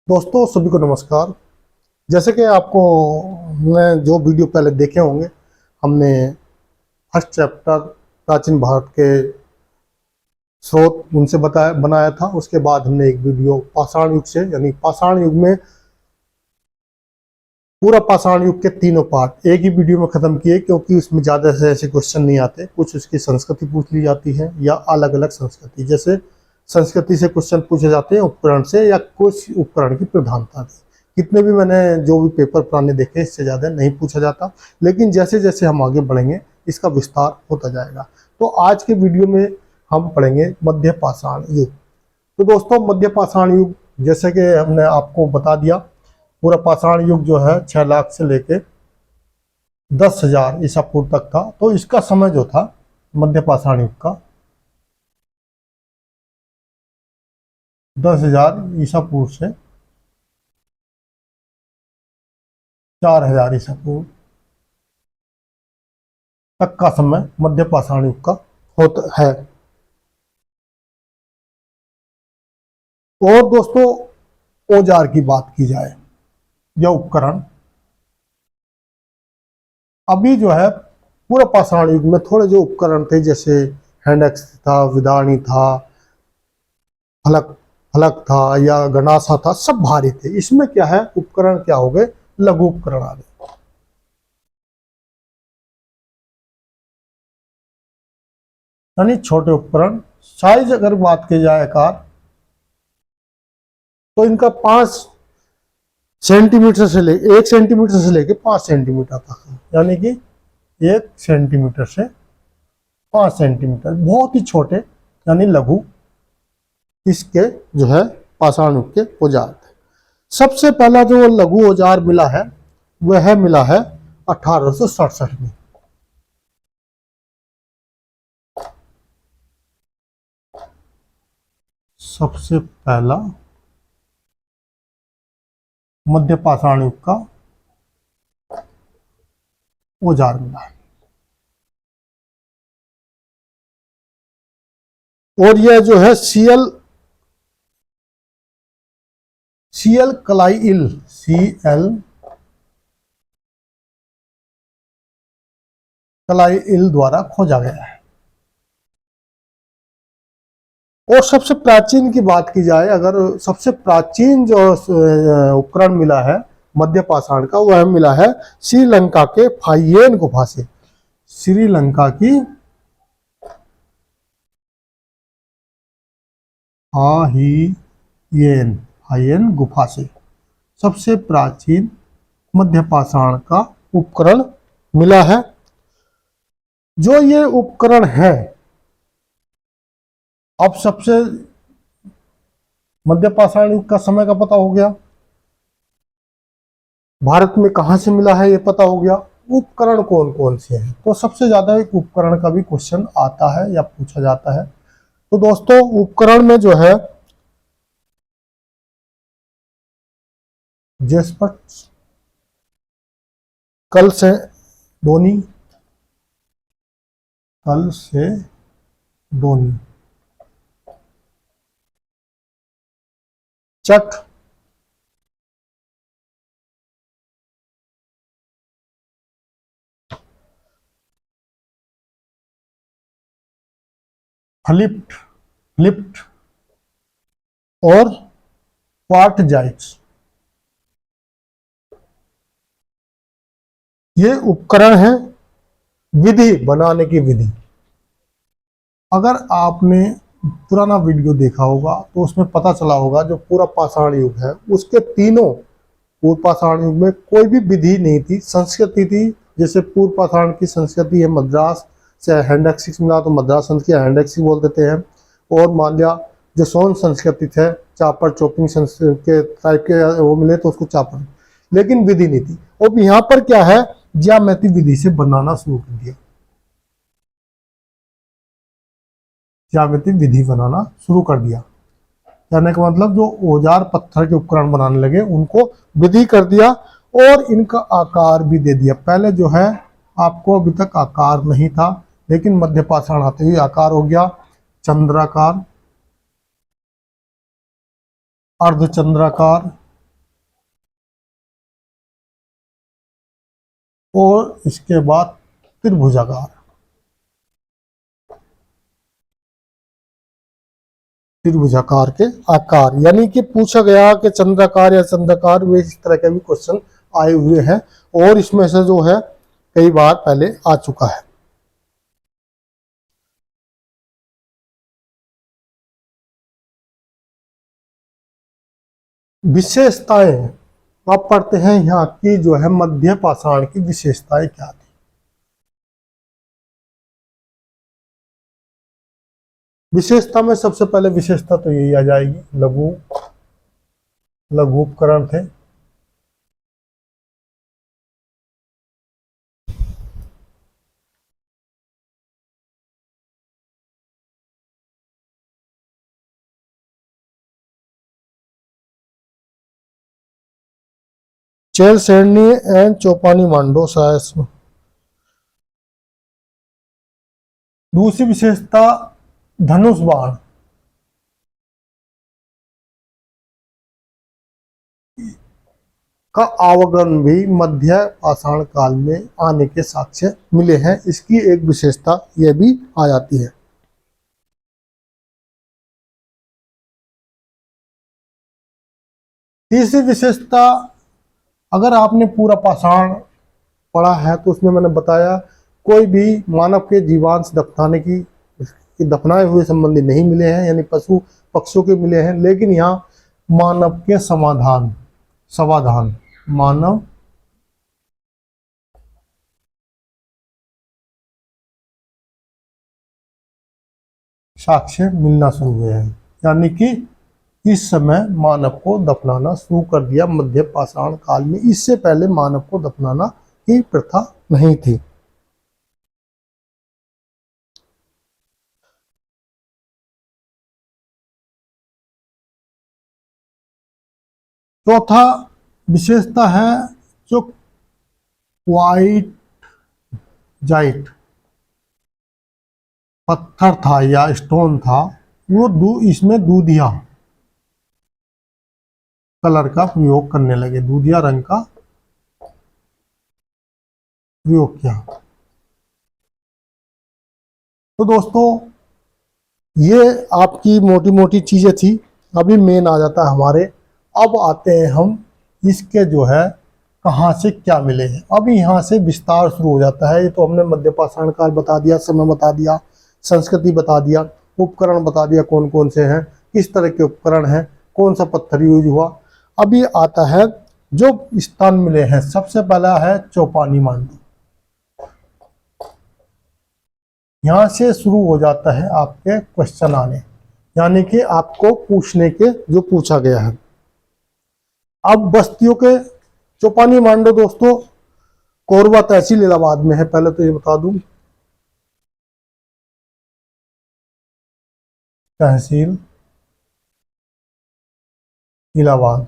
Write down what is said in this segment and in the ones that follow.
दोस्तों सभी को नमस्कार। जैसे कि आपको मैं जो वीडियो पहले देखे होंगे, हमने फर्स्ट चैप्टर प्राचीन भारत के स्रोत उनसे बनाया था। उसके बाद हमने एक वीडियो पाषाण युग से, यानी पाषाण युग में पूरा पाषाण युग के तीनों पार्ट एक ही वीडियो में ख़त्म किए, क्योंकि उसमें ज़्यादा से ऐसे क्वेश्चन नहीं आते। कुछ उसकी संस्कृति पूछ ली जाती है या अलग अलग संस्कृति, जैसे संस्कृति से क्वेश्चन पूछे जाते हैं, उपकरण से, या कुछ उपकरण की प्रधानता से। कितने भी मैंने जो भी पेपर पुराने देखे, इससे ज़्यादा नहीं पूछा जाता। लेकिन जैसे जैसे हम आगे बढ़ेंगे इसका विस्तार होता जाएगा। तो आज के वीडियो में हम पढ़ेंगे मध्य पाषाण युग। तो दोस्तों मध्य पाषाण युग, जैसे कि हमने आपको बता दिया, पूरा पाषाण युग जो है 6 लाख से लेके 10,000 ईसा पूर्व तक था। तो इसका समय जो था मध्य पाषाण युग का 10,000 ईसा पूर्व से 4,000 ईसा पूर्व तक का समय मध्य पाषाण युग का होता है। और दोस्तों औजार की बात की जाए या उपकरण, अभी जो है पूरा पाषाण युग में थोड़े जो उपकरण थे, जैसे हैंडएक्स था, विदारणी था, फलक फलक था या गणासा था, सब भारी थे। इसमें क्या है, उपकरण क्या हो गए, लघु उपकरण आ गए। यानी छोटे उपकरण। साइज अगर बात की जाए आकार, तो इनका 5 सेंटीमीटर से ले 1 सेंटीमीटर से लेके 5 सेंटीमीटर तक है। यानी कि 1 सेंटीमीटर से 5 सेंटीमीटर, बहुत ही छोटे, यानी लघु इसके जो है पाषाण युग के औजार थे। सबसे पहला जो लघु औजार मिला है वह मिला है 1867 में। सबसे पहला मध्य पाषाण युग का औजार मिला है। और यह जो है सीएल कलाइल द्वारा खोजा गया है। और सबसे प्राचीन की बात की जाए, अगर सबसे प्राचीन जो उपकरण मिला है मध्य पाषाण का, वह मिला है श्रीलंका के फाहियन गुफा से। श्रीलंका की फाहियन गुफा से सबसे प्राचीन मध्य पाषाण का उपकरण मिला है। जो ये उपकरण है, अब सबसे मध्य पाषाण युग का समय का पता हो गया, भारत में कहां से मिला है ये पता हो गया, उपकरण कौन कौन से हैं। तो सबसे ज्यादा एक उपकरण का भी क्वेश्चन आता है या पूछा जाता है। तो दोस्तों उपकरण में जो है जेस्पट, कल से दोनी, चट, फ्लिप्ट और क्वार्टजाइट्स, ये उपकरण है। विधि, बनाने की विधि, अगर आपने पुराना वीडियो देखा होगा तो उसमें पता चला होगा, जो पूरा पाषाण युग है उसके तीनों, पूर्व पाषाण युग में कोई भी विधि नहीं थी, संस्कृति थी। जैसे पूर्व पाषाण की संस्कृति है मद्रास से हैंडएक्सिस मिला, तो मद्रास संस्कृति हैंडएक्सिस बोल देते हैं। और मान लिया जो सोन संस्कृति थे, चापर चॉपिंग संस्कृति के टाइप के वो मिले तो उसको चापर, लेकिन विधि नहीं थी। और यहाँ पर क्या है, ज्यामिति विधि से बनाना शुरू कर दिया, ज्यामिति विधि बनाना शुरू कर दिया। कहने का मतलब जो औजार पत्थर के उपकरण बनाने लगे उनको विधि कर दिया, और इनका आकार भी दे दिया। पहले जो है आपको अभी तक आकार नहीं था, लेकिन मध्य पाषाण आते हुए आकार हो गया चंद्राकार, अर्धचंद्राकार, और इसके बाद त्रिभुजाकार। त्रिभुजाकार के आकार, यानी कि पूछा गया कि चंद्राकार या चंद्राकार, वे इस तरह के भी क्वेश्चन आए हुए हैं और इसमें से जो है कई बार पहले आ चुका है। विशेषताएं आप पढ़ते हैं यहाँ की जो है मध्य पाषाण की विशेषताएं क्या थी। विशेषता में सबसे पहले विशेषता तो यही आ जाएगी, लघु उपकरण थे। चेलसेडनी एंड चोपानी मांडो साइस। दूसरी विशेषता धनुष बाण। का आवागमन भी मध्य पाषाण काल में आने के साक्ष्य मिले हैं, इसकी एक विशेषता यह भी आ जाती है। तीसरी विशेषता, अगर आपने पूरा पाषाण पढ़ा है तो उसमें मैंने बताया कोई भी मानव के जीवांश दफनाए हुए संबंधी नहीं मिले हैं, यानी पशु पक्षियों के मिले हैं, लेकिन यहाँ मानव के समाधान मानव साक्ष्य मिलना शुरू हुए हैं, यानी कि इस समय मानव को दफनाना शुरू कर दिया मध्य पाषाण काल में। इससे पहले मानव को दफनाना की प्रथा नहीं थी। चौथा विशेषता है जो क्वाइट जाइट पत्थर था या स्टोन था, वो इसमें दूधिया कलर का प्रयोग करने लगे, दूधिया रंग का प्रयोग किया। तो दोस्तों ये आपकी मोटी मोटी चीजें थी। अभी मेन आ जाता है हमारे, अब आते हैं हम इसके जो है कहाँ से क्या मिले हैं। अब यहाँ से विस्तार शुरू हो जाता है। ये तो हमने मध्य पाषाण काल बता दिया, समय बता दिया, संस्कृति बता दिया, उपकरण बता दिया कौन कौन से हैं, किस तरह के उपकरण हैं, कौन सा पत्थर यूज हुआ। अभी आता है जो स्थान मिले हैं। सबसे पहला है चौपानी मांडू। यहाँ से शुरू हो जाता है आपके क्वेश्चन आने, यानी कि आपको पूछने के जो पूछा गया है। अब बस्तियों के चौपानी मांडो दोस्तों कोरबा तहसील इलाहाबाद में है, पहले तो ये बता दूं, तहसील इलाहाबाद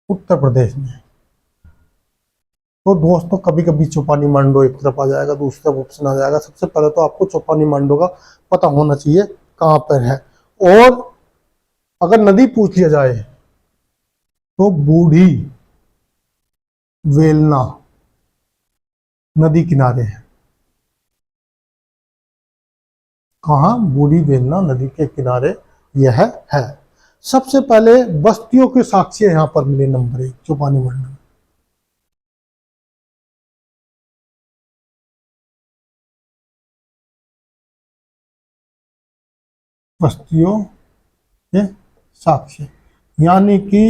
उत्तर प्रदेश में। तो दोस्तों कभी कभी चौपानी मांडो एक तरफ आ जाएगा, दूसरी तरफ ऑप्शन आ जाएगा। सबसे पहले तो आपको चौपानी मांडो का पता होना चाहिए कहाँ पर है। और अगर नदी पूछ लिया जाए तो बूढ़ी वेलना नदी किनारे है। कहाँ? बूढ़ी वेलना नदी के किनारे यह है। सबसे पहले बस्तियों के साक्ष्य यहां पर मिले। नंबर 1 चौपानी मंडल। बस्तियों के साक्ष्य, यानी कि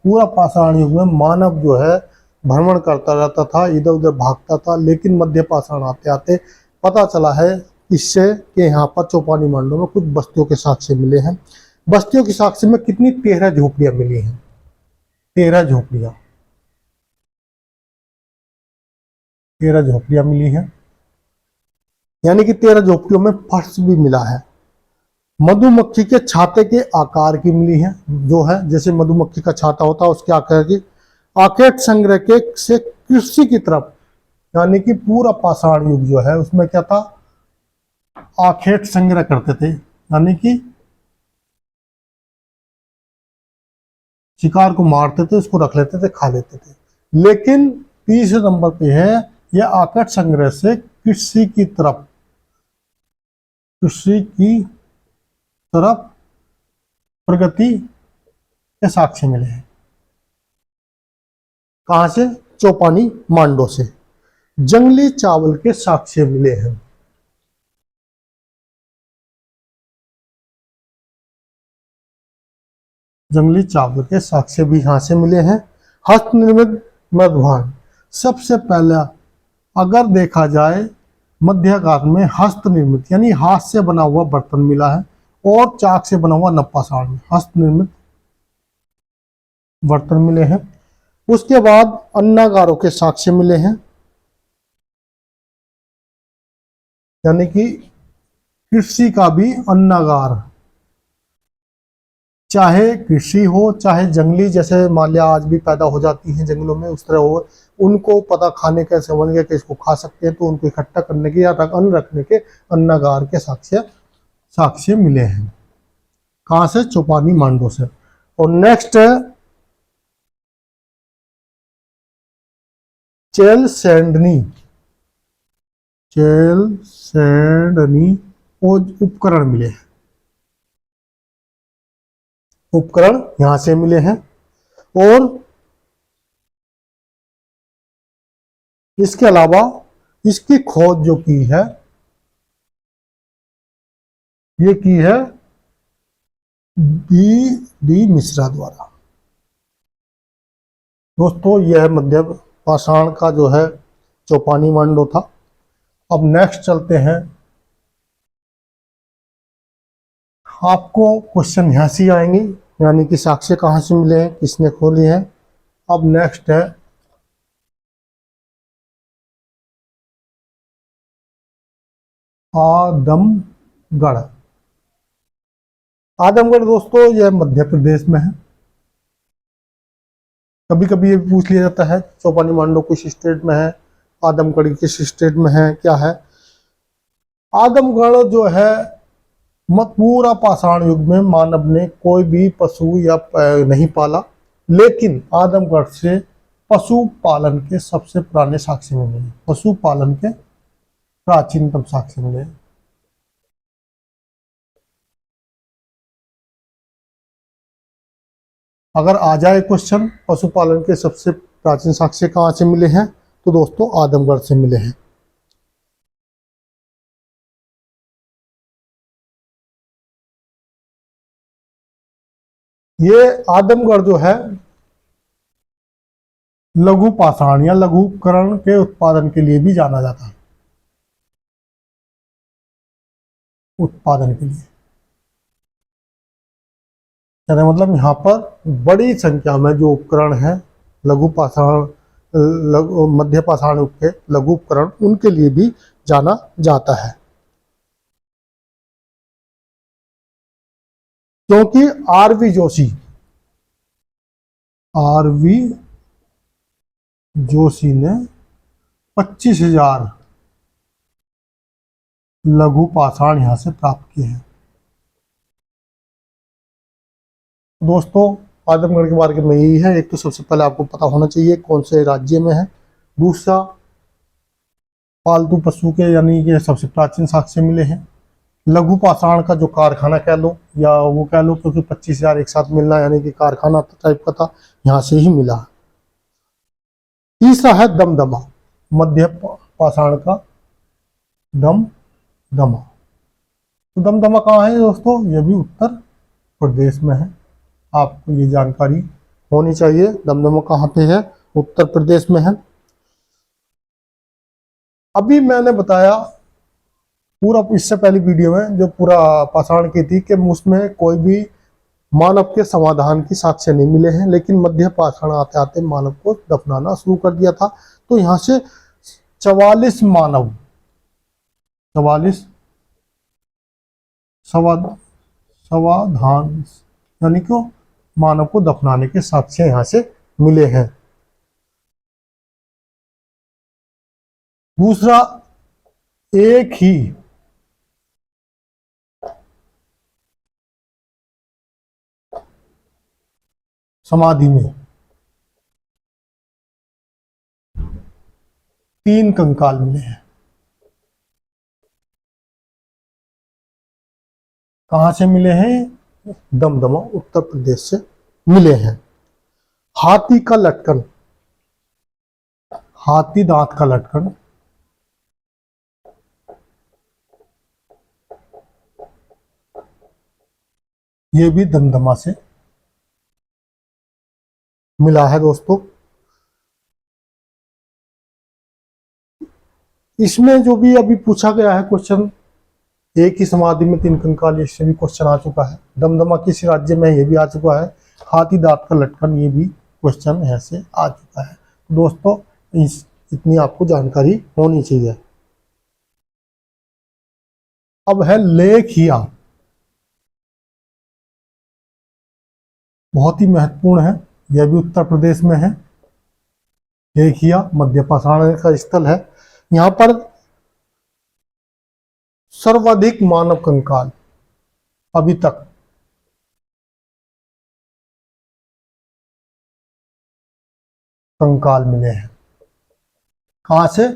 पूरा पाषाण युग में मानव जो है भ्रमण करता रहता था, इधर उधर भागता था, लेकिन मध्य पाषाण आते आते पता चला है इससे कि यहाँ पर चौपानी मंडलों में कुछ बस्तियों के साक्ष्य मिले हैं। बस्तियों के साक्ष्य में कितनी 13 झोपड़ियां मिली हैं। 13 झोपड़ियां, 13 झोपड़ियां मिली हैं, यानी कि 13 झोपड़ियों में फर्श भी मिला है। मधुमक्खी के छाते के आकार की मिली है, जो है जैसे मधुमक्खी का छाता होता है उसके आकार की। आकेट संग्रह के से कृषि की तरफ, यानी कि पूरा पाषाण युग जो है उसमें क्या था, आखेट संग्रह करते थे, यानी कि शिकार को मारते थे, उसको रख लेते थे, खा लेते थे। लेकिन तीसरे नंबर पे है यह आकट संग्रह से कृषि की तरफ प्रगति के साक्ष्य मिले हैं। कहां से? चौपानी मांडो से जंगली चावल के साक्ष्य मिले हैं। जंगली चावल के साक्ष्य भी यहां से मिले हैं। हस्तनिर्मित मृदभांड, सबसे पहला अगर देखा जाए मध्यकाल में हस्त निर्मित यानी हाथ से बना हुआ बर्तन मिला है और चाक से बना हुआ नप्पासाण में हस्त निर्मित बर्तन मिले हैं। उसके बाद अन्नागारों के साक्ष्य मिले हैं, यानी कि कृषि का भी अन्नागार, चाहे कृषि हो चाहे जंगली, जैसे माल्या आज भी पैदा हो जाती हैं जंगलों में, उस तरह हो, उनको पता खाने के समझ के इसको खा सकते हैं, तो उनको इकट्ठा करने के या अन्न रखने के अन्नागार के साक्ष्य मिले हैं। कहां से? चौपानी मांडो से। और नेक्स्ट है चेल सैंडनी और उपकरण मिले हैं। उपकरण यहां से मिले हैं। और इसके अलावा इसकी खोज जो की है ये की है डी मिश्रा द्वारा। दोस्तों यह मध्य पाषाण का जो है चौपानी मांडो था। अब नेक्स्ट चलते हैं, आपको क्वेश्चन यहां से आएंगे, यानी कि साक्ष्य कहां से मिले हैं, किसने खोले हैं। अब नेक्स्ट है आदमगढ़। आदमगढ़ दोस्तों यह मध्य प्रदेश में है। कभी कभी ये पूछ लिया जाता है चौपानी मांडो किस स्टेट में है, आदमगढ़ किस स्टेट में है, क्या है। आदमगढ़ जो है पूरा पाषाण युग में मानव ने कोई भी पशु या नहीं पाला, लेकिन आदमगढ़ से पशु पालन के सबसे पुराने साक्ष्य मिले हैं। पशु पालन के प्राचीनतम साक्ष्य मिले हैं। अगर आ जाए क्वेश्चन पशुपालन के सबसे प्राचीन साक्ष्य कहां से मिले हैं, तो दोस्तों आदमगढ़ से मिले हैं। ये आदमगढ़ जो है लघु पाषाण या लघु उपकरण के उत्पादन के लिए भी जाना जाता है। उत्पादन के लिए मतलब यहाँ पर बड़ी संख्या में जो उपकरण है लघु पाषाण मध्य पाषाण युग के लघु उपकरण, उनके लिए भी जाना जाता है। क्योंकि आरवी जोशी ने 25,000 लघु पाषाण यहां से प्राप्त किए हैं। दोस्तों आदमगढ़ के बारे में यही है। एक तो सबसे पहले आपको पता होना चाहिए कौन से राज्य में है। दूसरा पालतू पशु के यानी कि सबसे प्राचीन साक्ष्य मिले हैं। लघु पाषाण का जो कारखाना कह लो या वो कह लो, क्योंकि 25,000 एक साथ मिलना यानी कि कारखाना टाइप का था, यहाँ से ही मिला। तीसरा है दमदमा, मध्य पाषाण का दमदमा। तो दमदमा कहाँ है दोस्तों? ये भी उत्तर प्रदेश में है। आपको ये जानकारी होनी चाहिए। दमदमा कहाँ पे है? उत्तर प्रदेश में है। अभी मैंने बताया पूरा, इससे पहली वीडियो में जो पूरा पाषाण की थी कि उसमें कोई भी मानव के समाधान की साक्ष्य नहीं मिले हैं, लेकिन मध्य पाषाण आते आते मानव को दफनाना शुरू कर दिया था। तो यहाँ से 44 मानव, 44 समाधान यानी कि मानव को दफनाने के साक्ष्य यहाँ से मिले हैं। दूसरा, एक ही समाधि में 3 कंकाल मिले हैं। कहां से मिले हैं? दमदमा उत्तर प्रदेश से मिले हैं। हाथी का लटकन, हाथी दांत का लटकन ये भी दमदमा से मिला है दोस्तों। इसमें जो भी अभी पूछा गया है क्वेश्चन, एक ही समाधि में 3 कंकाल, इससे भी क्वेश्चन आ चुका है। दमदमा किस राज्य में, ये भी आ चुका है। हाथी दांत का लटकन, ये भी क्वेश्चन ऐसे आ चुका है। दोस्तों इतनी आपको जानकारी होनी चाहिए। अब है लेखिया, बहुत ही महत्वपूर्ण है, यह भी उत्तर प्रदेश में है। लेखिया मध्य पाषाण का स्थल है। यहां पर सर्वाधिक मानव कंकाल अभी तक कंकाल मिले हैं। कहां से?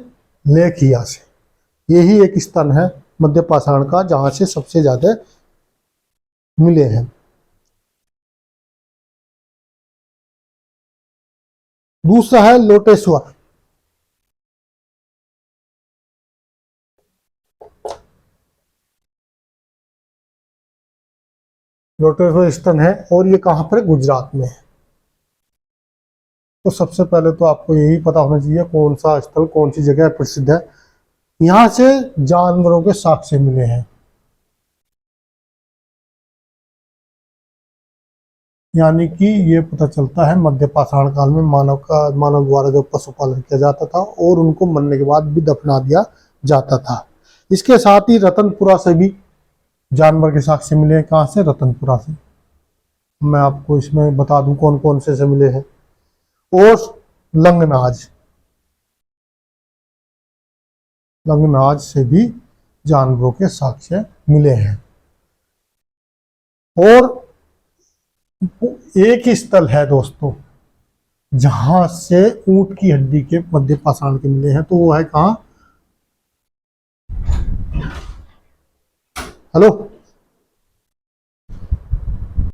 लेखिया से। यही एक स्थल है मध्य पाषाण का जहां से सबसे ज्यादा मिले हैं। दूसरा है लोटेश्वर। लोटेश्वर स्थल है और ये कहां पर? गुजरात में है। तो सबसे पहले तो आपको यही पता होना चाहिए कौन सा स्थल, कौन सी जगह प्रसिद्ध है। यहां से जानवरों के साक्ष्य मिले हैं। यानी कि ये पता चलता है मध्य पाषाण काल में मानव द्वारा जो पशुपालन किया जाता था और उनको मरने के बाद भी दफना दिया जाता था। इसके साथ ही रतनपुरा से भी जानवर के साक्ष्य मिले हैं। कहां से? रतनपुरा से। मैं आपको इसमें बता दूं कौन कौन से मिले हैं। और लंगनाज, लंगनाज से भी जानवरों के साक्ष्य मिले हैं। और एक ही स्थल है दोस्तों जहां से ऊंट की हड्डी के मध्य पाषाण के मिले हैं, तो वो है कहां? हेलो।